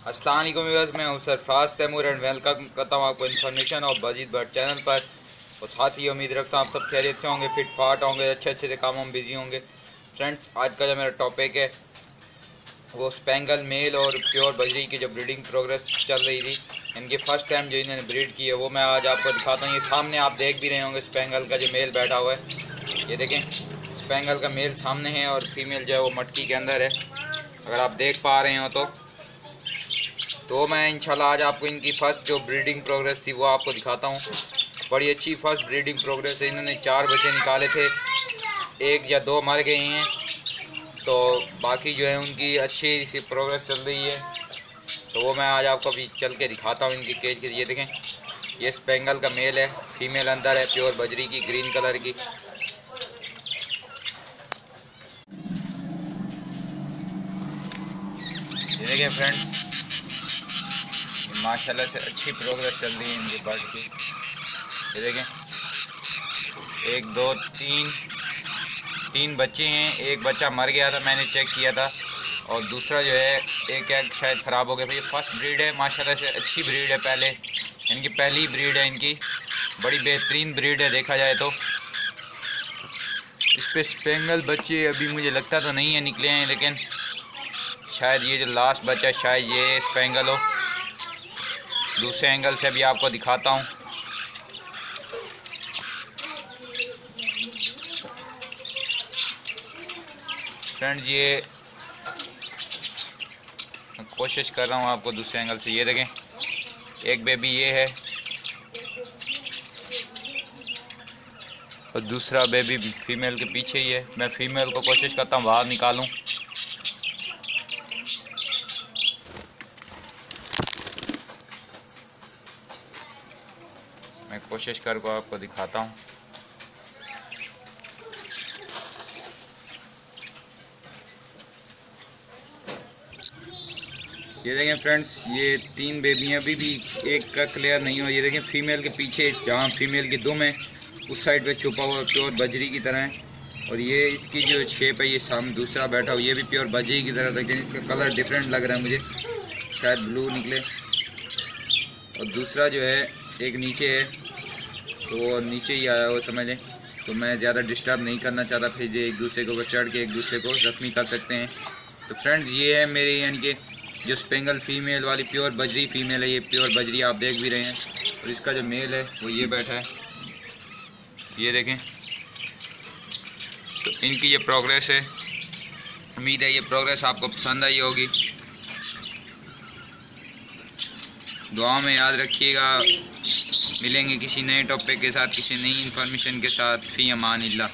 अस्सलाम वालेकुम व्यूअर्स, मैं हूं सरफराज तैमूर एंड वेलकम करता हूं आपको इन्फॉर्मेशन और बाजिद बर्ड चैनल पर। और साथ ही उम्मीद रखता हूं आप सब खैरियत से होंगे, फिट फाट होंगे, अच्छे अच्छे कामों में बिजी होंगे। फ्रेंड्स, आज का जो मेरा टॉपिक है वो स्पेंगल मेल और प्योर बजरी की जो ब्रीडिंग प्रोग्रेस चल रही थी, इनकी फ़र्स्ट टाइम जो इन्होंने ब्रीड की है वो मैं आज आपको दिखाता हूँ। ये सामने आप देख भी रहे होंगे स्पेंगल का जो मेल बैठा हुआ है, ये देखें स्पेंगल का मेल सामने है और फीमेल जो है वो मटकी के अंदर है, अगर आप देख पा रहे हो तो मैं इंशाल्लाह आज आपको इनकी फ़र्स्ट जो ब्रीडिंग प्रोग्रेस थी वो आपको दिखाता हूँ। बड़ी अच्छी फ़र्स्ट ब्रीडिंग प्रोग्रेस है। इन्होंने 4 बच्चे निकाले थे, 1 या 2 मर गए हैं, तो बाकी जो है उनकी अच्छी सी प्रोग्रेस चल रही है। तो वो मैं आज आपको अभी चल के दिखाता हूँ इनकी केज के। ये देखें, ये स्पेंगल का मेल है, फीमेल अंदर है प्योर बजरी की, ग्रीन कलर की। ये देखें फ्रेंड्स, माशाल्लाह से अच्छी प्रोग्रेस चल रही है इनके बर्ड की। ये देखें 1 2 3 बच्चे हैं, एक बच्चा मर गया था, मैंने चेक किया था, और दूसरा जो है एक एग शायद ख़राब हो गया। ये फर्स्ट ब्रीड है, माशाल्लाह से अच्छी ब्रीड है, पहले इनकी पहली ब्रीड है इनकी, बड़ी बेहतरीन ब्रीड है देखा जाए तो। इस पर स्पेंगल बच्चे अभी मुझे लगता तो नहीं है निकले हैं, लेकिन शायद ये जो लास्ट बच्चा शायद ये स्पेंगल हो। दूसरे एंगल से भी आपको दिखाता हूँ। फ्रेंड्स, ये मैं कोशिश कर रहा हूँ आपको दूसरे एंगल से। ये देखें, एक बेबी ये है और दूसरा बेबी फीमेल के पीछे ही है। मैं फीमेल को कोशिश करता हूँ बाहर निकालूं। मैं कोशिश करके आपको दिखाता हूँ। ये देखें फ्रेंड्स, ये 3 बेबी हैं, अभी भी एक का क्लियर नहीं हो। ये देखें फीमेल के पीछे जहाँ फीमेल की दुम है उस साइड पे छुपा हुआ प्योर बजरी की तरह है, और ये इसकी जो शेप है, ये सामने दूसरा बैठा हुआ ये भी प्योर बजरी की तरह, लेकिन इसका कलर डिफरेंट लग रहा है मुझे, शायद ब्लू निकले। और दूसरा जो है एक नीचे है, तो वो नीचे ही आया वो समझ लें। तो मैं ज़्यादा डिस्टर्ब नहीं करना चाहता, फिर ये एक दूसरे के ऊपर चढ़ के एक दूसरे को ज़ख्मी कर सकते हैं। तो फ्रेंड्स, ये है मेरे यानी कि जो स्पेंगल फीमेल वाली प्योर बजरी फीमेल है, ये प्योर बजरी आप देख भी रहे हैं। और इसका जो मेल है वो ये बैठा है, ये देखें। तो इनकी ये प्रोग्रेस है, उम्मीद है ये प्रोग्रेस आपको पसंद आई होगी। दुआ में याद रखिएगा। मिलेंगे किसी नए टॉपिक के साथ, किसी नई इन्फॉर्मेशन के साथ। फी अमानिल्लाह।